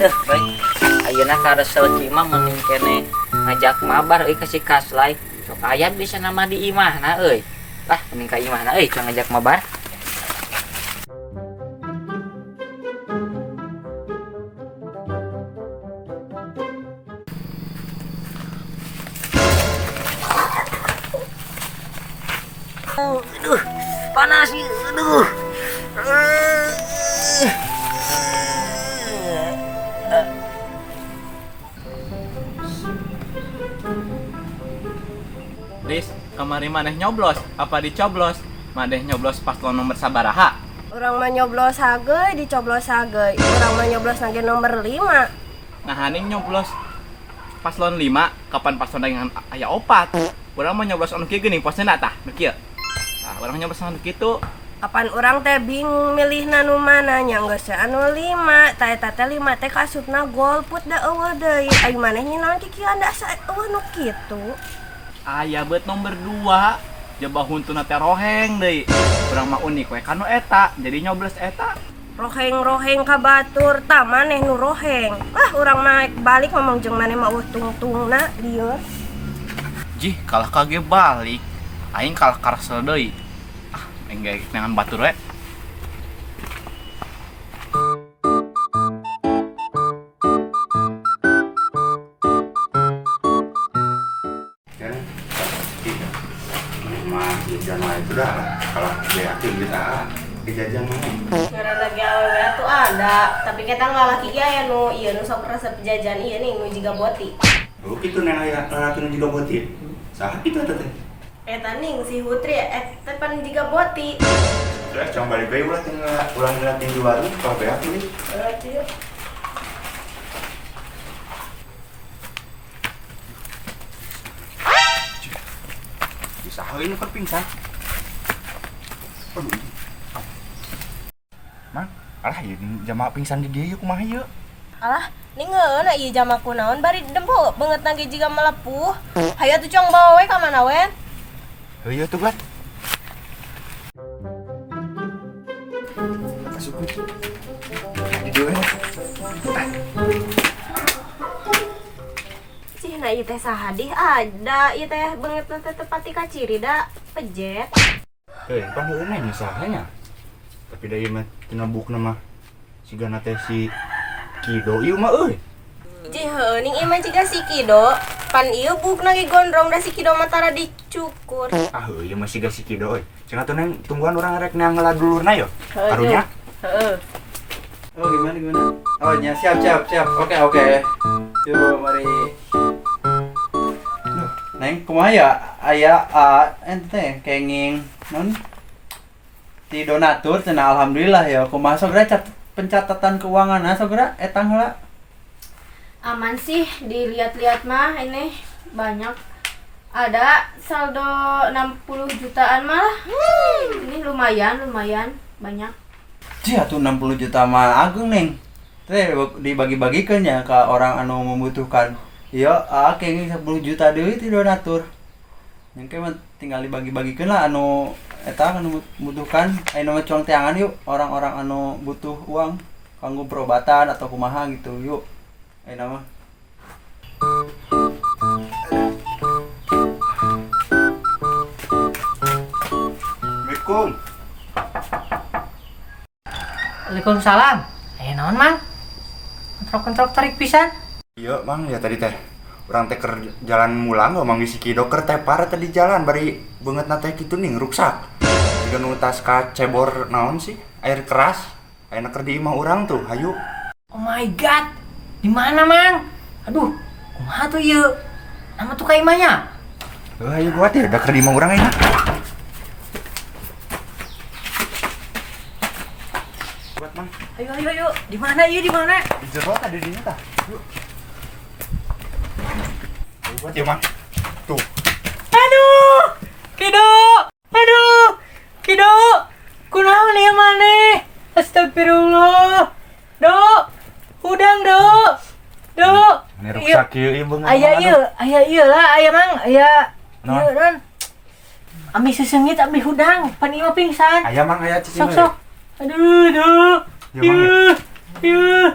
deh baik ayeuna karesel cimah mending kene ngajak mabar euy kasih kaslay sok aya bisa nama di imahna euy lah mending ka imahna euy coba ngajak mabar. Aduh panas sih aduh. Ris, kemarin maneh nyoblos, apa dicoblos? Maneh nyoblos paslon nomor sabaraha? Urang mah nyoblos hageuy, dicoblos hageuy. Urang mah nyoblos nage nomor 5. Nah, haning nyoblos paslon 5, kapan paslon dengan aya 4? Urang mah nyoblos anu kieu geuning posna tah, nu kieu. Nah, urang nyoblos anu kitu. Apaan urang teh bingung milihna nu mana nya geus anu 5. Ta eta teh 5 teh kasupna golput da eueuh deui. Ai maneh nyinaon kieu anda asa eueuh nu kitu. Aya beut nomor 2. Jaba huntuna teh roheng deui. Urang mah unik we kanu eta, jadi nyoblos eta. Roheng-roheng ka batur, tah maneh nu roheng. Urang mah balik ngomong jeung maneh mah tungtungna lieur. Jih, kalah kage balik. Aing kalah karesel deui. Enggak dengan batur we. Jalan itu dah kalau yakin kita kejadian mana? Ngaran lagi awewe tuh ada, tapi kita nggak laki ya nu iya nu sok resep jajan iya nih nu jiga boti. Oh gitu neng ayah lalaki nu juga boti. Saha itu teh? Eta ning si Hutri teh pan jiga boti. Sudah coba balik bae ulang ngeliatin di warung kalau beak nih. Cieu. Bisa ini kan pingsan. Mang, alah ieu jamaah pingsan di dieu kumaha ieu? Alah, ningeun ieu jama kunaon bari dempo beungeut nage jiga melepuh. Hayu atuh cong bawa we ka mana wen? Heuh tuh kan. Masuk ke. Di dieu. Cihna ieu teh sahadih ada, ieu teh beungeut teh tepati ka ciri da pejet. Heuh, pan heuh nya sahanya. Tapi da ieu mah tina bukna mah sigana teh si Kido ieu mah euy. Ji heuh ning ieu mah jiga si Kido. Pan ieu bukna ge gondrong da si Kido mah tara dicukur. Ah heuh ieu mah siga si Kido euy. Cenah tuh neng tungguan urang rek neang ngeladulurna yo. Karunya. Heeh. Oh gimana? Oh nya siap. Oke. Yuk mari. Neng kumaha ya? Aya ente kenging non ti donatur cenah alhamdulillah ya. Kumaha sogera pencatatan keuangan sogera etang heula. Aman sih, dilihat-lihat mah ini banyak. Ada saldo 60 jutaan malah. Ini lumayan banyak. Cih atuh 60 juta mah agung neng. Teh dibagi-bagikeun nya ka orang anu membutuhkan. Ieu kenging 10 juta deui ti donatur. Nyangke mah tinggal dibagi-bagikeun lah anu eta anu membutuhkan. Ayeuna mah cuang teangan yuk orang-orang anu butuh uang kanggo perobatan atau kumaha gitu yuk. Ayeuna mah. Assalamualaikum. Waalaikumsalam. Naon mang? Kontrol tarik pisan. Iya, Mang, ya tadi teh. Urang teh keur jalan mulang ngomong si Kido keur tepar teh di jalan bari beungeutna teh kitu ning ruksak. Jiga nu tas ka cebor naon sih? Air keras. Ayeuna keur di imah urang tuh, hayu. Oh my god. Di mana mang? Aduh, kumaha tuh ieu? Nama tuh ka imahnya? Heuh, hayu gua teh udah keur di imah urang ayeuna. Buat Mang. Ayo. Di mana ieu? Di mana? Di jero tadi dinya tah. Yuk. Ayo buat ya, Mang. Tuh. Aduh. Kido. Kunaon ieu maneh? Astagfirullah. Dok. Udang, Dok. Ini ruksak ieu beungeut. Aya ieu lah, aya mang, aya. Naon? Ieu non. Ami seseungit abi hudang, pan ieu pingsan. Aya Mang aya cicing. Sok. Aduh. Ya, Mang, ya? Ieu.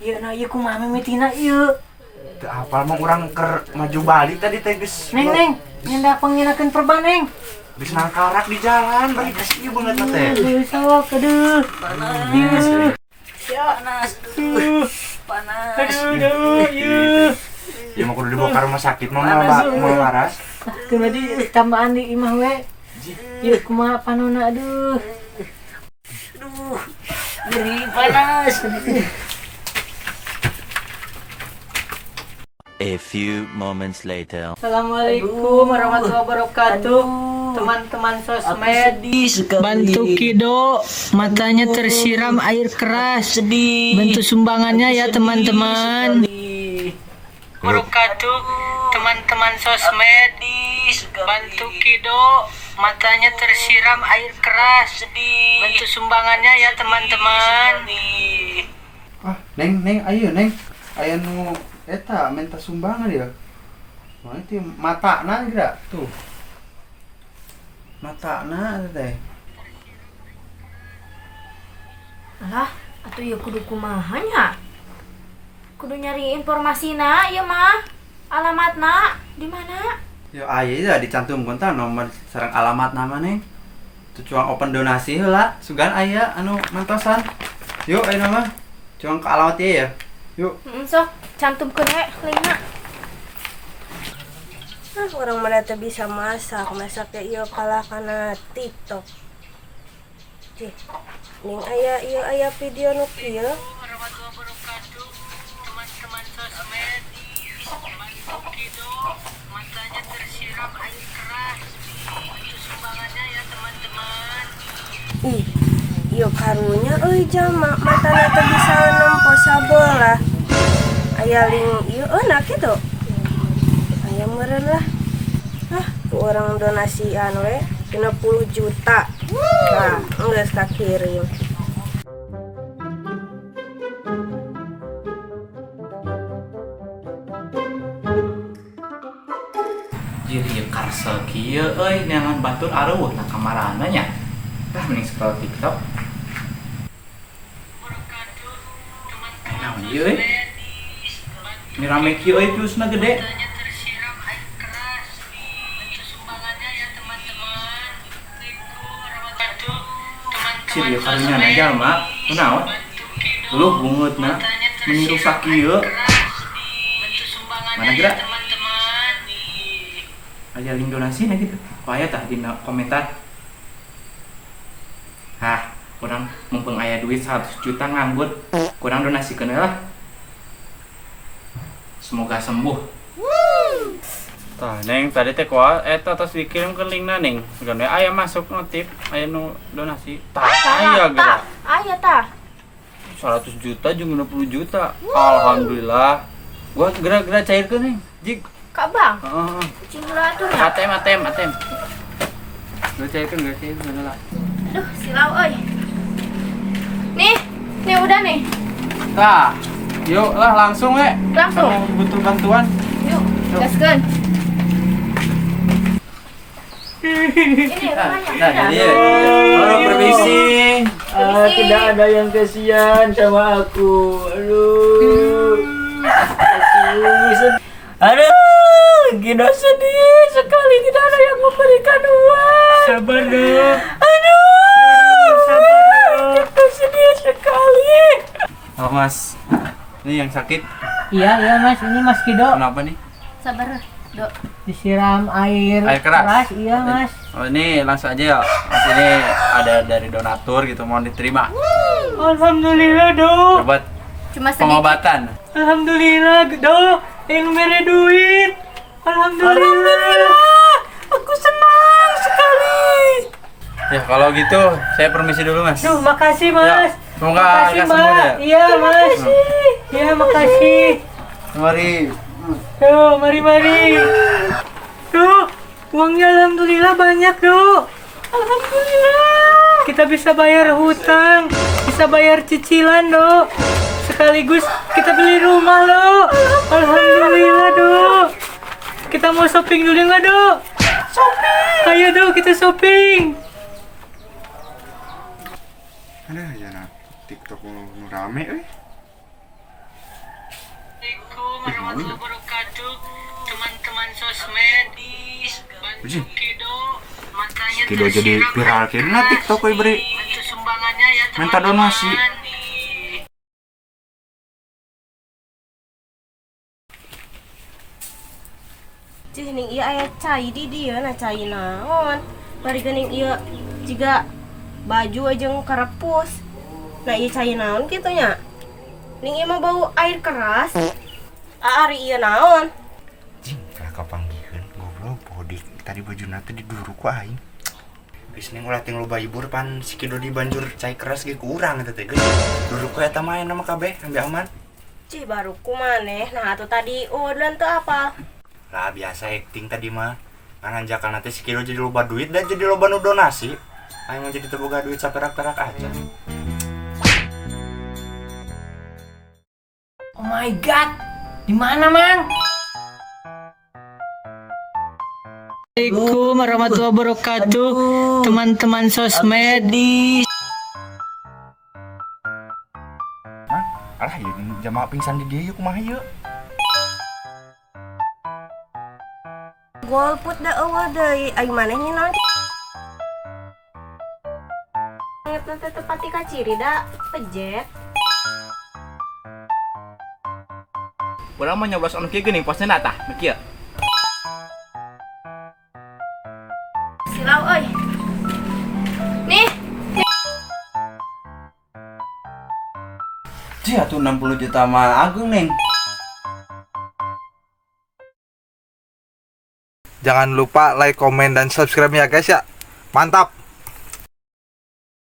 Iya nah iya kumaha mimitina iya. Teu apal mah urang keur maju balik tadi teh geus. Neng nyendak panginakeun perban neng. Geus nangkarak di jalan balik ka ieu beungeut na teh. Sok aduh. Panas. Panas. Panas. Aduh ieu. Ya mah kudu dibawa ka rumah sakit mah mau waras. Kudu di tambahan di imah we. Ieu kumaha panonna aduh. Aduh. Nyeri panas. A few moments later. Assalamualaikum warahmatullahi wabarakatuh. Teman-teman sosmed, bantu Kido, matanya tersiram air keras. Bantu sumbangannya ya teman-teman. Wabarakatuh. Teman-teman sosmed, bantu Kido, matanya tersiram air keras. Bantu sumbangannya ya teman-teman. Ah, neng ayo neng. Aya nu eta minta sumbangan dia. Nah itu matana geura tuh. Matana teh. Alah, atuh ya kudu kumaha nya? Kudu nyari informasina ieu mah. Alamatna di mana? Yo aya dicantumkeun tah nomor sareng alamat nama neng. Tuh cuang open donasi heula, sugan aya anu mantosan. Yuk aya mah. Cuang ke alamat ieu ya. Yuk. Sok cantumkeun we lingna. Orang mana teh bisa masak ieu kalah kana TikTok. Cih. Ning aya video nu kieu. Warahmatullahi wabarakatuh. Teman-teman sosmed, bantu Kido, matanya tersiram air keras. Bantu sumbangannya ya teman-teman. Ih, ieu karunya euy jama matana teh bisa nempo sabelah. Aya link ieu enak kitu. Aya meureun lah. Orang donasian we 60 juta. Nah, geus kakirim. Jadi karsel kieu euy neangan batur areuh na kamarana nya. Tah mending scroll TikTok. Nah, ieu euy. Ini rame kieu euy viewsna gede. Ciri ieu karunya na jalma, kunaon? Luh bungeutna mending rusak kieu. Mana geura? Aya link donasi na gitu. Aya tah di komentar. Hah, kurang mumpung aya duit 100 juta nganggur, kurang donasikeun lah. Semoga sembuh. Tah, Neng tadi teh kuat eta tos dikirim ke linkna Neng. Sugan we aya masuk notif, aya nu donasi. Tah, aya geura. Aya tah. 100 juta jeung 60 juta. Alhamdulillah. Gua geura-geura cairkeun Neng. Jig. Kak Bang, Heeh. cing atuh nya. Atem. Geura cairkeun lah. Aduh, silau euy. Nih udah nih. Tah, yuk lah langsung we. Langsung. Kamu butuh bantuan. Yuk, gaskeun. Ini rumahnya. Nah, jadi halo permisi. Tidak ada yang kasihan sama aku. Aduh, Kido sedih sekali, tidak ada yang memberikan uang. Sabar dong. Aduh, sabar dong. Kido sedih sekali. Oh Mas, ini yang sakit. Iya Mas, ini Mas Kido Kenapa nih? Sabar, Dok. disiram air keras. Iya Mas. Oh ini langsung aja ya. Mas ini ada dari donatur gitu, mohon diterima. Alhamdulillah Dok. Obat Cuma sedikit. pengobatan. Alhamdulillah Dok. Yang mere duit. Alhamdulillah. Aku senang sekali. Ya kalau gitu saya permisi dulu Mas. Duh, makasih Mas. Ya, semoga Makasih lekas sembuh Mbak. ya. Iya Mas. Iya makasih. Mari. Tuh, mari. Tuh, uangnya alhamdulillah banyak, Dok. Alhamdulillah. Kita bisa bayar hutang, bisa bayar cicilan, Dok. Sekaligus kita beli rumah, Dok. Alhamdulillah, Dok. Kita mau shopping dulu nggak, Dok? Shopping. Ayo, Dok, kita shopping. Ada ya nak TikTok nu rame euy. Assalamualaikum warahmatullahi wabarakatuh. Teman-teman sosmed bantu Kido makanya Kido jadi viral kena TikTok euy beri. bantu sumbangannya ya teman-teman. Minta donasi. Cih ning ieu aya cai di dieu na cai naon. Bari geuning ieu jiga baju jeung karepus. Nah ieu cai naon kitu nya? Ning ieu mah bau air keras. Ari ieu naon? Jing, lah kapanggieun goblok bodik tadi bajuna teh diduru ku aing. Geus ning ulah ting loba hibur pan si Kido di banjur cai keras ge kurang eta teh geus. Duru ku eta main nama kabeh ambe aman. Cih baru ku maneh. Nah atuh tadi udan teu apal. Lah biasa acting tadi mah. Ngananjakan nanti si Kido jadi loba duit dan jadi loba nu donasi. Aing mah jadi teu boga duit saperak-perak aja. Oh my god. Di mana, Mang? Assalamualaikum warahmatullahi wabarakatuh. Teman-teman sosmed Alah ieu jamaah pingsan di dieu kumaha ieu? Golput da eueuh deui. Aing manehnya naon? Ngeteu teh tepati ka ciri da pejet. Urang mah nyoblos anu kieu geuning posna tah nu kieu. Silau euy. Nih, Cih atuh 60 juta mah agung neng. Jangan lupa like, komen, dan subscribe ya guys ya. Mantap.